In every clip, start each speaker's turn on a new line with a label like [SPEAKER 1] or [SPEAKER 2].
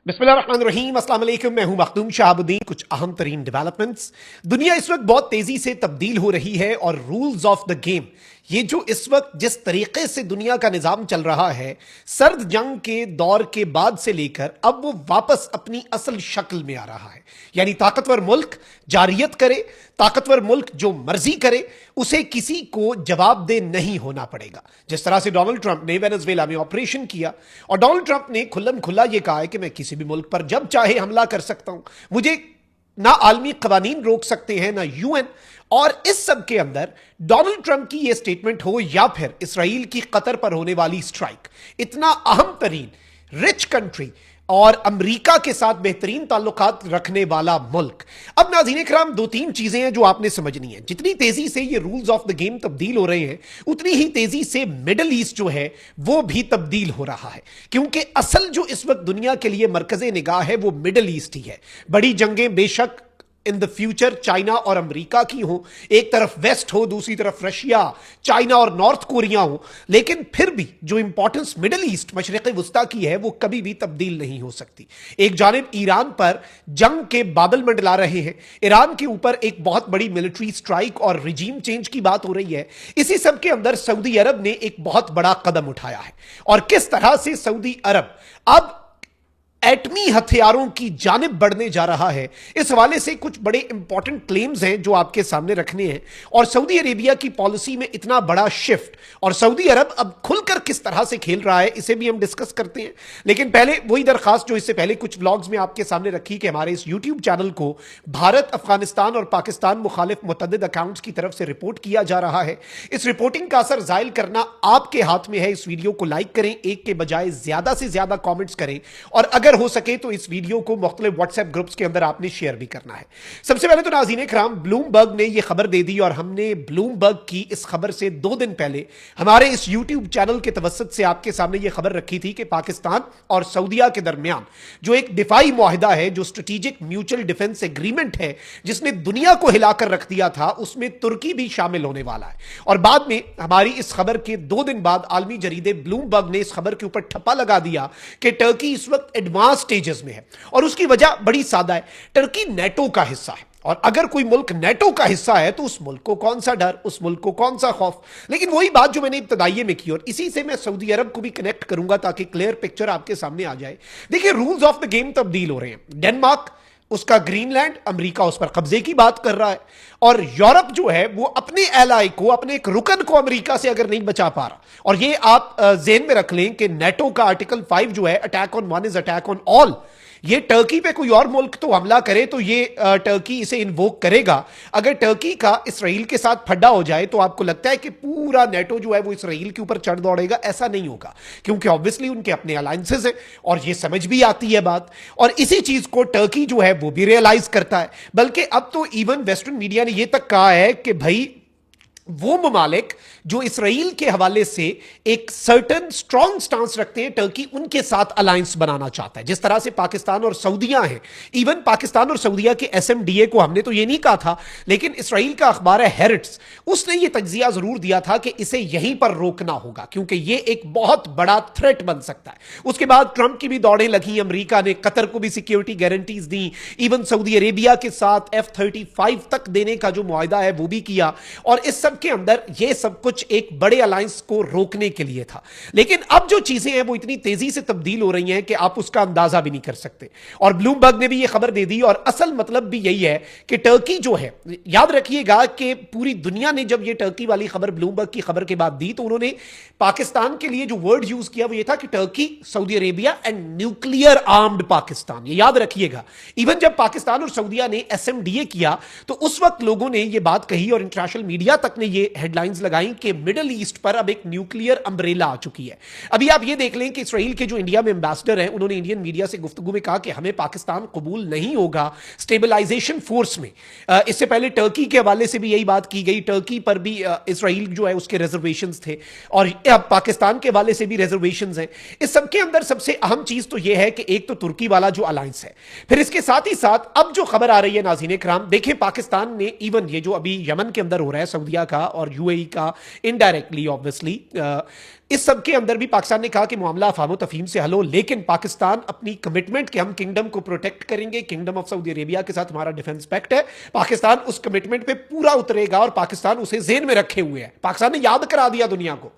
[SPEAKER 1] बिस्मिल्लाहिर्रहमानिर्रहीम, अस्सलाम वालेकुम। मैं हूं मखदूम शहाबुद्दीन। कुछ अहम तरीन डेवलपमेंट्स। दुनिया इस वक्त बहुत तेजी से तब्दील हो रही है और रूल्स ऑफ द गेम, ये जो इस वक्त जिस तरीके से दुनिया का निजाम चल रहा है, सर्द जंग के दौर के बाद से लेकर अब वो वापस अपनी असल शक्ल में आ रहा है। यानी ताकतवर मुल्क जारियत करे, ताकतवर मुल्क जो मर्जी करे, उसे किसी को जवाबदेह नहीं होना पड़ेगा। जिस तरह से डोनाल्ड ट्रंप ने वेनेजुएला में ऑपरेशन किया और डोनाल्ड ट्रंप ने खुल्लम खुल्ला यह कहा है कि मैं किसी भी मुल्क पर जब चाहे हमला कर सकता हूं, मुझे ना आलमी कवानीन रोक सकते हैं ना यूएन। और इस सब के अंदर डोनाल्ड ट्रंप की यह स्टेटमेंट हो या फिर इसराइल की कतर पर होने वाली स्ट्राइक, इतना अहम तरीन रिच कंट्री और अमेरिका के साथ बेहतरीन ताल्लुकात रखने वाला मुल्क। अब नाज़रीन इकराम, दो तीन चीजें हैं जो आपने समझनी है। जितनी तेजी से ये रूल्स ऑफ द गेम तब्दील हो रहे हैं, उतनी ही तेजी से मिडल ईस्ट जो है वो भी तब्दील हो रहा है, क्योंकि असल जो इस वक्त दुनिया के लिए मरकज़े निगाह है वो मिडल ईस्ट ही है। बड़ी जंगें बेशक इन द फ्यूचर चाइना और अमेरिका की हो, एक तरफ वेस्ट हो, दूसरी तरफ रशिया, चाइना और नॉर्थ कोरिया हो, लेकिन फिर भी जो इंपॉर्टेंस मिडल ईस्ट मशरिक़ वुस्ता की है वो कभी भी तब्दील नहीं हो सकती। एक जानिब ईरान पर जंग के बादल मंडला रहे हैं, ईरान के ऊपर एक बहुत बड़ी मिलिट्री स्ट्राइक और रिजीम चेंज की बात हो रही है। इसी सब के अंदर सऊदी अरब ने एक बहुत बड़ा कदम उठाया है और किस तरह से सऊदी अरब अब एटमी हथियारों की जानिब बढ़ने जा रहा है, इस हवाले से कुछ बड़े इंपॉर्टेंट क्लेम्स हैं जो आपके सामने रखने हैं। और सऊदी अरेबिया की पॉलिसी में इतना बड़ा शिफ्ट और सऊदी अरब अब खुलकर किस तरह से खेल रहा है, इसे भी हम डिस्कस करते हैं। लेकिन पहले वही दरखास्त जो इससे पहले कुछ व्लॉग्स में आपके सामने रखी कि हमारे इस यूट्यूब चैनल को भारत, अफगानिस्तान और पाकिस्तान मुखालिफ मुतअद्दिद अकाउंट्स की तरफ से रिपोर्ट किया जा रहा है। इस रिपोर्टिंग का असर जाहिर करना आपके हाथ में है। इस वीडियो को लाइक करें, एक के बजाय ज्यादा से ज्यादा कॉमेंट्स करें और अगर हो सके तो इस वीडियो को मुख्तलिफ व्हाट्सएप ग्रुप्स के अंदर आपने शेयर भी करना है। सबसे पहले तो नाज़रीन इकराम, ब्लूमबर्ग ने यह खबर दे दी और हमने ब्लूमबर्ग की इस खबर से 2 दिन पहले हमारे इस यूट्यूब चैनल के तवस्सुत से आपके सामने यह खबर रखी थी कि पाकिस्तान और सऊदीया के दरमियान जो एक दिफाई मुआहिदा है, जो स्ट्रेटेजिक म्यूचुअल डिफेंस एग्रीमेंट है, जिसने दुनिया को हिलाकर रख दिया था, उसमें तुर्की भी शामिल होने वाला है। और बाद में हमारी इस खबर के 2 दिन बाद आलमी जरीदे ब्लूमबर्ग ने इस खबर के ऊपर ठप्पा लगा दिया कि टर्की इस वक्त एडवांस स्टेजेस में है। और उसकी वजह बड़ी सादा है, टर्की नेटो का हिस्सा है और अगर कोई मुल्क नेटो का हिस्सा है तो उस मुल्क को कौन सा डर, उस मुल्क को कौन सा खौफ। लेकिन वही बात जो मैंने इब्तदाइये में की और इसी से मैं सऊदी अरब को भी कनेक्ट करूंगा ताकि क्लियर पिक्चर आपके सामने आ जाए। देखिए, रूल्स ऑफ द गेम तब्दील हो रहे हैं। डेनमार्क, उसका ग्रीनलैंड, अमेरिका उस पर कब्जे की बात कर रहा है और यूरोप जो है वो अपने एलाई को, अपने एक रुकन को अमेरिका से अगर नहीं बचा पा रहा। और ये आप जेहन में रख लें कि नेटो का आर्टिकल 5 जो है, attack on one is attack on all, ये टर्की पे कोई और मुल्क तो हमला करे तो ये टर्की इसे इन्वोक करेगा। अगर टर्की का इसराइल के साथ फड्डा हो जाए तो आपको लगता है कि पूरा नेटो जो है वो इसराइल के ऊपर चढ़ दौड़ेगा? ऐसा नहीं होगा, क्योंकि ऑब्वियसली उनके अपने अलायंसेस हैं और ये समझ भी आती है बात। और इसी चीज को टर्की जो है वो भी रियलाइज करता है। बल्कि अब तो इवन वेस्टर्न मीडिया ने यह तक कहा है कि भाई वो ममालिक जो इसराइल के हवाले से एक सर्टन स्ट्रॉन्ग स्टांस रखते हैं, टर्की उनके साथ अलायंस बनाना चाहता है। जिस तरह से पाकिस्तान और सऊदीया हैं, इवन पाकिस्तान और सऊदीया के एसएमडीए को हमने तो ये नहीं कहा था, लेकिन इसराइल का अखबार है हेरिट्स, उसने ये तज्जिया जरूर दिया था कि इसे यहीं पर रोकना होगा क्योंकि ये एक बहुत बड़ा थ्रेट बन सकता है। उसके बाद ट्रंप की भी दौड़ें लगी, अमेरिका ने कतर को भी सिक्योरिटी गारंटीज दी, इवन सऊदी अरेबिया के साथ F-35 तक देने का जो मुआहिदा है वो भी किया। और इस सब के अंदर यह सब कुछ एक बड़े अलायंस को रोकने के लिए था। लेकिन अब जो चीजें हैं वो इतनी तेजी से तब्दील हो रही हैं कि आप उसका अंदाजा भी नहीं कर सकते। और ब्लूमबर्ग ने भी यह खबर दे दी और असल मतलब भी यही है कि टर्की जो है, याद रखिएगा कि पूरी दुनिया ने जब यह टर्की वाली खबर ब्लूमबर्ग की खबर के बाद दी तो उन्होंने पाकिस्तान के लिए जो वर्ड यूज किया वो यह था कि Turkey, Saudi Arabia and nuclear armed Pakistan. ये याद रखिएगा। इवन जब पाकिस्तान और सऊदीया ने एसएमडीए किया तो उस वक्त लोगों ने यह बात कही और इंटरनेशनल मीडिया तक ने ये हेडलाइंस लगाई कि मिडिल ईस्ट पर अब एक न्यूक्लियर अम्ब्रेला आ चुकी है। अभी आप ये देख लें कि इसराइल के जो इंडिया में एम्बेसडर हैं, उन्होंने इंडियन मीडिया से गुफ्तगू में कहा कि हमें पाकिस्तान कबूल नहीं होगा स्टेबलाइजेशन फोर्स में। इससे पहले टर्की के हवाले से भी यही बात की गई, टर्की पर भी इसराइल जो है उसके रिजर्वेशंस थे और अब पाकिस्तान के हवाले से भी रिजर्वेशंस हैं। इस सबके अंदर सबसे अहम चीज तो यह है कि एक तो तुर्की वाला जो अलायंस है, फिर इसके साथ ही साथ अब जो खबर आ रही है नाज़रीन इकराम, देखें पाकिस्तान ने इवन ये जो अभी यमन के अंदर हो रहा है सऊदीया का, का और यूएई का इनडायरेक्टली ऑब्वियसली, इस सब के अंदर भी पाकिस्तान ने कहा कि मामला अफाम तफहीम से हल हो, लेकिन पाकिस्तान अपनी कमिटमेंट कि हम किंगडम को प्रोटेक्ट करेंगे, किंगडम ऑफ सऊदी अरेबिया के साथ हमारा डिफेंस पैक्ट है, पाकिस्तान उस कमिटमेंट पे पूरा उतरेगा और पाकिस्तान उसे जेन में रखे हुए है। पाकिस्तान ने याद करा दिया दुनिया को।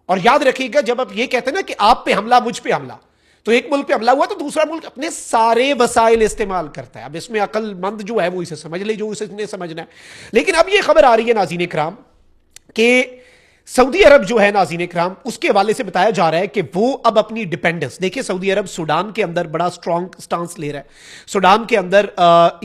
[SPEAKER 1] और याद रखिएगा, जब आप ये कहते हैं ना कि आप पे हमला, मुझ पे हमला, तो एक मुल्क पे हमला हुआ तो दूसरा मुल्क अपने सारे वसाइल इस्तेमाल करता है। अब इसमें अक्लमंद जो है वो इसे समझ ले, जो इसे समझना है। लेकिन अब ये खबर आ रही है नाज़रीन इकराम कि सऊदी अरब जो है नाज़रीन इकराम, उसके हवाले से बताया जा रहा है कि वो अब अपनी डिपेंडेंस, देखिए सऊदी अरब सूडान के अंदर बड़ा स्ट्रॉन्ग स्टांस ले रहा है। सूडान के अंदर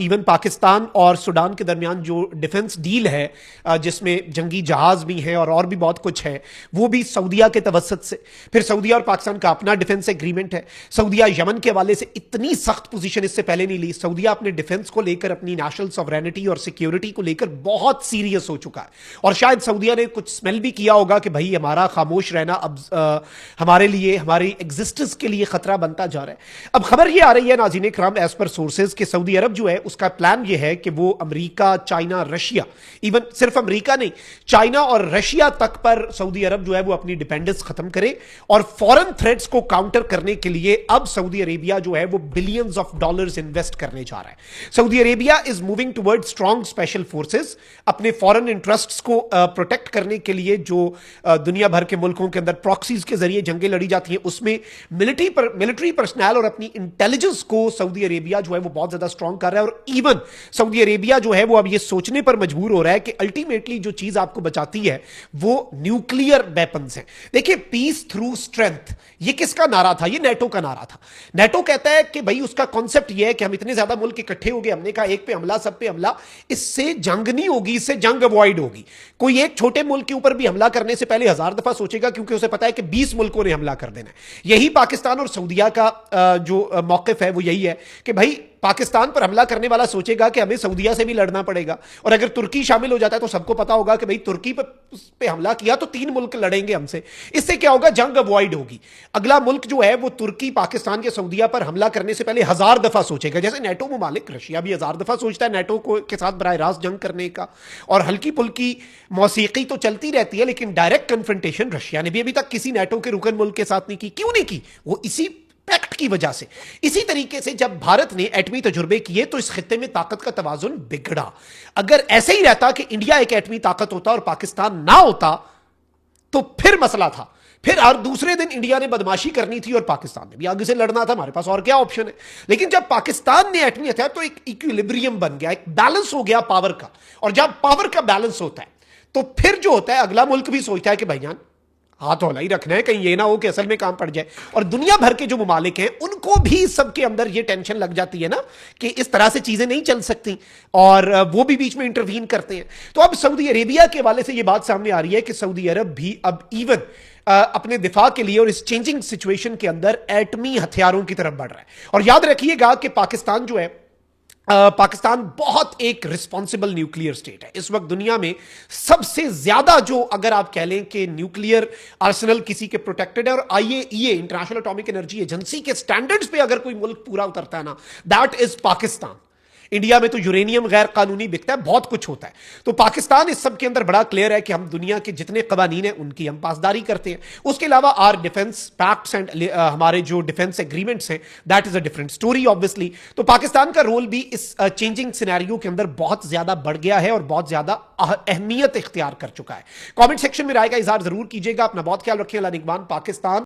[SPEAKER 1] इवन पाकिस्तान और सूडान के दरमियान जो डिफेंस डील है, जिसमें जंगी जहाज भी हैं और भी बहुत कुछ है, वो भी सऊदिया के तवसत से। फिर सऊदिया और पाकिस्तान का अपना डिफेंस एग्रीमेंट है। सऊदिया यमन के हवाले से इतनी सख्त पोजीशन इससे पहले नहीं ली। सऊदिया अपने डिफेंस को लेकर, अपनी नेशनल सॉवरेनिटी और सिक्योरिटी को लेकर बहुत सीरियस हो चुका है। और शायद सऊदिया ने कुछ स्मेल भी किया होगा कि भाई हमारा खामोश रहना अब हमारे लिए, हमारी एग्जिस्टेंस के लिए खतरा बनता जा रहा है। अब खबर ये आ रही है नाज़रीन इकराम, एज पर सोर्सेज, कि सऊदी अरब जो है उसका प्लान ये है कि वो अमेरिका, चाइना, रशिया, इवन सिर्फ अमेरिका नहीं, चाइना और रशिया तक पर सऊदी अरब जो है वो अपनी डिपेंडेंस खत्म करे। और फॉरेन थ्रेट्स को काउंटर करने के लिए अब सऊदी अरेबिया जो है वो बिलियंस ऑफ डॉलर्स इन्वेस्ट करने जा रहा है। Saudi Arabia is moving toward strong special forces, अपने फॉरेन इंटरेस्ट्स को प्रोटेक्ट करने के लिए जो दुनिया भर के मुल्कों के अंदर प्रॉक्सीज के जरिए जंगें लड़ी जाती हैं, उसमें मिलिट्री पर्सनल और अपनी इंटेलिजेंस को सऊदी अरेबिया जो है वो बहुत ज्यादा स्ट्रॉन्ग कर रहा है। और इवन सऊदी अरेबिया जो है वो अब ये सोचने पर मजबूर हो रहा है कि अल्टीमेटली जो चीज आपको बचाती है वो न्यूक्लियर वेपन्स हैं। देखिए, पीस थ्रू स्ट्रेंथ, ये किसका नारा था? ये नेटो का नारा था। नेटो कहता है कि भाई उसका कॉन्सेप्ट ये है कि हम इतने ज्यादा मुल्क इकट्ठे हो गए, हमने कहा एक पे हमला, सब पे हमला, इससे जंग नहीं होगी, इससे जंग अवॉइड होगी। कोई एक छोटे मुल्क के ऊपर भी हमला करने से पहले 1000 दफा सोचेगा, क्योंकि उसे पता है कि 20 मुल्कों ने हमला कर देना है। यही पाकिस्तान और सऊदिया का जो मौकिफ है वो यही है कि भाई पाकिस्तान पर हमला करने वाला सोचेगा कि हमें सऊदिया से भी लड़ना पड़ेगा। और अगर तुर्की शामिल हो जाता है तो सबको पता होगा कि भाई तुर्की पे हमला किया तो 3 मुल्क लड़ेंगे हमसे, इससे क्या होगा? जंग अवॉइड होगी। अगला मुल्क जो है वो तुर्की, पाकिस्तान या सऊदिया पर हमला करने से पहले 1000 दफा सोचेगा। जैसे नेटो मुमालिक, रशिया भी 1000 दफा सोचता है नेटो को के साथ बराह रास्त जंग करने का। और हल्की पुल्की मौसीकी तो चलती रहती है, लेकिन डायरेक्ट कन्फ्रंटेशन रशिया ने भी अभी तक किसी नेटो के रुकन मुल्क के साथ नहीं की। क्यों नहीं की? वो इसी पैक्ट की वजह से। इसी तरीके से जब भारत ने एटमी तजुर्बे किए तो इस खित्ते में ताकत का तवाजुन बिगड़ा। अगर ऐसे ही रहता कि इंडिया एक एटमी ताकत होता और पाकिस्तान ना होता तो फिर मसला था। फिर हर दूसरे दिन इंडिया ने बदमाशी करनी थी और पाकिस्तान ने भी आगे से लड़ना था, हमारे पास और क्या ऑप्शन है। लेकिन जब पाकिस्तान ने एटमी हथियार, तो एक इक्विलिब्रियम बन गया, एक बैलेंस हो गया पावर का। और जब पावर का बैलेंस होता है तो फिर जो होता है, अगला मुल्क भी सोचता है कि भाईजान हाथ हौला ही रखना है, कहीं ये ना हो कि असल में काम पड़ जाए। और दुनिया भर के जो मुमालिक हैं उनको भी सबके अंदर ये टेंशन लग जाती है ना कि इस तरह से चीजें नहीं चल सकती, और वो भी बीच में इंटरवीन करते हैं। तो अब सऊदी अरेबिया के हवाले से ये बात सामने आ रही है कि सऊदी अरब भी अब इवन अपने दिफा के लिए और इस चेंजिंग सिचुएशन के अंदर एटमी हथियारों की तरफ बढ़ रहा है। और याद रखिएगा कि पाकिस्तान जो है, पाकिस्तान बहुत एक रिस्पॉन्सिबल न्यूक्लियर स्टेट है। इस वक्त दुनिया में सबसे ज्यादा जो, अगर आप कह लें कि न्यूक्लियर आर्सेनल किसी के प्रोटेक्टेड है, और IAEA international atomic energy agency के स्टैंडर्ड्स पे अगर कोई मुल्क पूरा उतरता है ना, दैट इज पाकिस्तान। इंडिया में तो यूरेनियम गैर कानूनी बिकता है, बहुत कुछ होता है। तो पाकिस्तान इस सब के अंदर बड़ा क्लियर है कि हम दुनिया के जितने कवानीन हैं उनकी हम पासदारी करते हैं। उसके अलावा आर डिफेंस पैक्ट्स एंड हमारे जो डिफेंस एग्रीमेंट्स हैं, that is a different story obviously. तो पाकिस्तान का रोल भी इस चेंजिंग सिनेरियो के अंदर बहुत ज्यादा बढ़ गया है और बहुत ज्यादा अहमियत इख्तियार कर चुका है। कॉमेंट सेक्शन में राय का इजहार जरूर कीजिएगा। अपना बहुत ख्याल रखिए। अल्लाह निगहबान। पाकिस्तान।